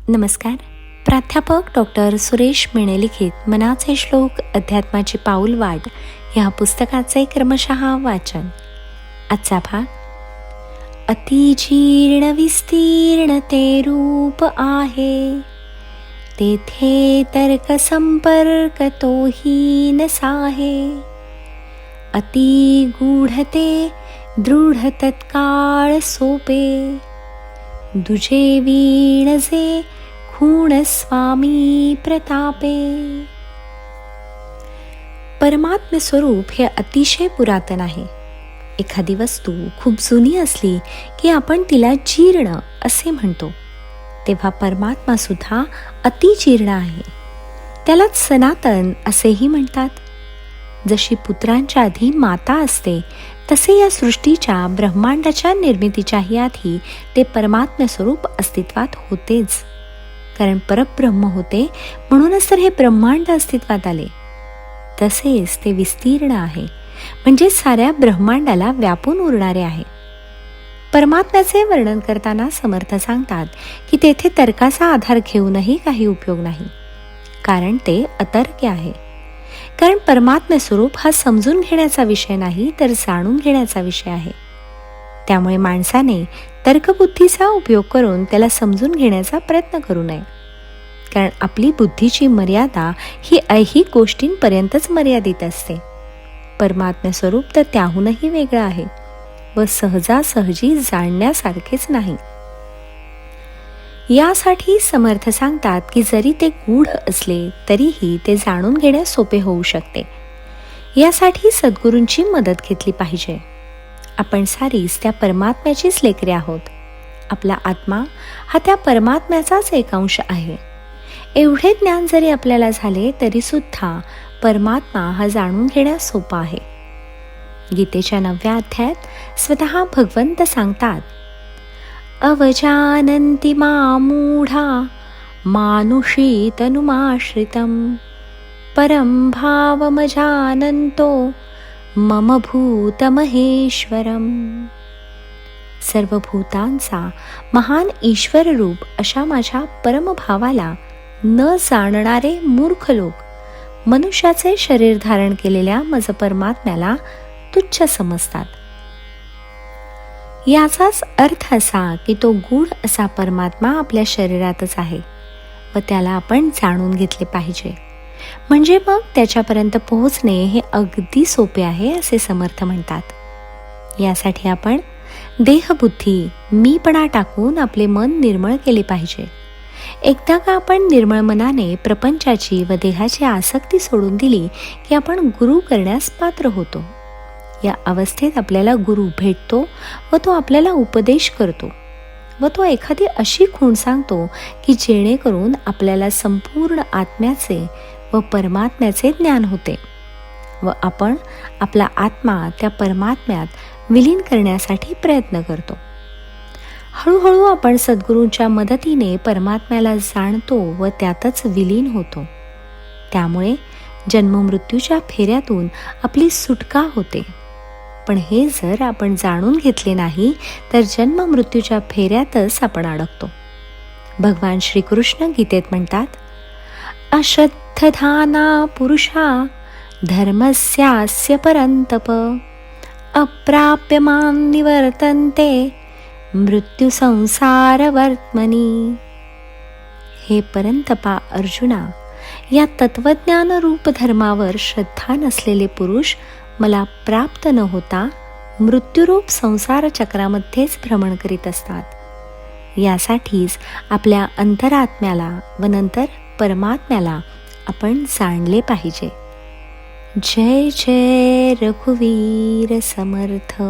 नमस्कार. प्राध्यापक डॉक्टर सुरेश मेणे लिखित मनाचे श्लोक अध्यात्माची पाऊल वाट या पुस्तकाचे क्रमशः वाचन. आजचा भाग. अतिजीर्ण विस्तीर्ण ते रूप आहे, तेथे तर्क संपर्क तोही नसाहे. अति गूढते दृढ तत्काळ सोपे, दुजे वीणजे खूण स्वामी प्रतापे. परमात्म स्वरूप हे अतिशय पुरातन आहे. एखादी वस्तू खूप जुनी असली की आपण तिला जीर्ण असे म्हणतो, तेव्हा परमात्मा सुद्धा अतिजीर्ण आहे. त्यालाच सनातन असेही म्हणतात. जशी पुत्रांच्या आधी माता असते, तसे या सृष्टीच्या ब्रह्मांडाच्या निर्मितीच्याही आधी ते परमात्म स्वरूप अस्तित्वात होतेच. कारण परब्रह्म होते, म्हणूनच तर हे ब्रह्मांड अस्तित्वात आले. तसेच ते विस्तीर्ण आहे, म्हणजे साऱ्या ब्रह्मांडाला व्यापून उरणारे आहे. परमात्म्याचे वर्णन करताना समर्थ सांगतात की तेथे तर्काचा आधार घेऊनही काही उपयोग नाही, कारण ते अतर्क्य आहे. कारण परमात्म स्वरूप हा समजून घेण्याचा विषय नाही, तर जाणून घेण्याचा विषय आहे. त्यामुळे माणसाने तर्कबुद्धीचा उपयोग करून त्याला समजून घेण्याचा प्रयत्न करू नये. कारण आपली बुद्धीची मर्यादा ही ऐहिक गोष्टींपर्यंतच मर्यादित असते. परमात्म स्वरूप तर त्याहूनही वेगळं आहे व सहजासहजी जाणण्यासारखेच नाही. यासाठी समर्थ सांगतात की जरी ते गूढ असले तरीही ते जाणून घेण्यास सोपे होऊ शकते. यासाठी सद्गुरूंची मदत घेतली पाहिजे. आपण सारीच त्या परमात्म्याचीच लेकरे आहोत. आपला आत्मा हा त्या परमात्म्याचाच एक अंश आहे. एवढे ज्ञान जरी आपल्याला झाले तरी सुद्धा परमात्मा हा जाणून घेण्यास सोपा आहे. गीतेच्या 9व्या अध्यायात स्वतः भगवंत सांगतात, अवजानन्ति मामूढा मानुषी तनुमाश्रितं, परं भावमजानन्तो मम भूतमहेश्वरम. सर्व भूतांचा महान ईश्वर रूप अशा माझ्या परमभावाला न जाणणारे मूर्ख लोक मनुष्याचे शरीर धारण केलेल्या मज परमात्म्याला तुच्छ समजतात. याचाच अर्थ असा की तो गूढ असा परमात्मा आपल्या शरीरातच आहे व त्याला आपण जाणून घेतले पाहिजे. म्हणजे मग त्याच्यापर्यंत पोहोचणे हे अगदी सोपे आहे असे समर्थ म्हणतात. यासाठी आपण देहबुद्धी मीपणा टाकून आपले मन निर्मळ केले पाहिजे. एकदा का आपण निर्मळ मनाने प्रपंचाची व देहाची आसक्ती सोडून दिली की आपण गुरु करण्यास पात्र होतो. या अवस्थेत आपल्याला गुरु भेटतो व तो आपल्याला उपदेश करतो व तो एखादी अशी खूण सांगतो की जेणेकरून आपल्याला संपूर्ण आत्म्याचे व परमात्म्याचे ज्ञान होते व आपण आपला आत्मा त्या परमात्म्यात विलीन करण्यासाठी प्रयत्न करतो. हळूहळू आपण सद्गुरूंच्या मदतीने परमात्म्याला जाणतो व त्यातच विलीन होतो. त्यामुळे जन्ममृत्यूच्या फेऱ्यातून आपली सुटका होते. पण हे जर आपण जाणून घेतले नाही तर जन्म मृत्यूच्या फेऱ्यातच आपण अडकतो. भगवान श्रीकृष्ण गीतेत म्हणतात, अश्रद्धधाना पुरुषा धर्मस्यास्य परन्तप, अप्राप्य मां निवर्तन्ते मृत्यू संसार वर्त्मनी. हे परंतपा अर्जुना, या तत्वज्ञान रूप धर्मावर श्रद्धा नसलेले पुरुष मला प्राप्त न होता मृत्यूरूप संसार चक्रामध्येच भ्रमण करीत असतात. यासाठीच आपल्या अंतरात्म्याला व नंतर परमात्म्याला आपण जाणले पाहिजे. जय जय रघुवीर समर्थ.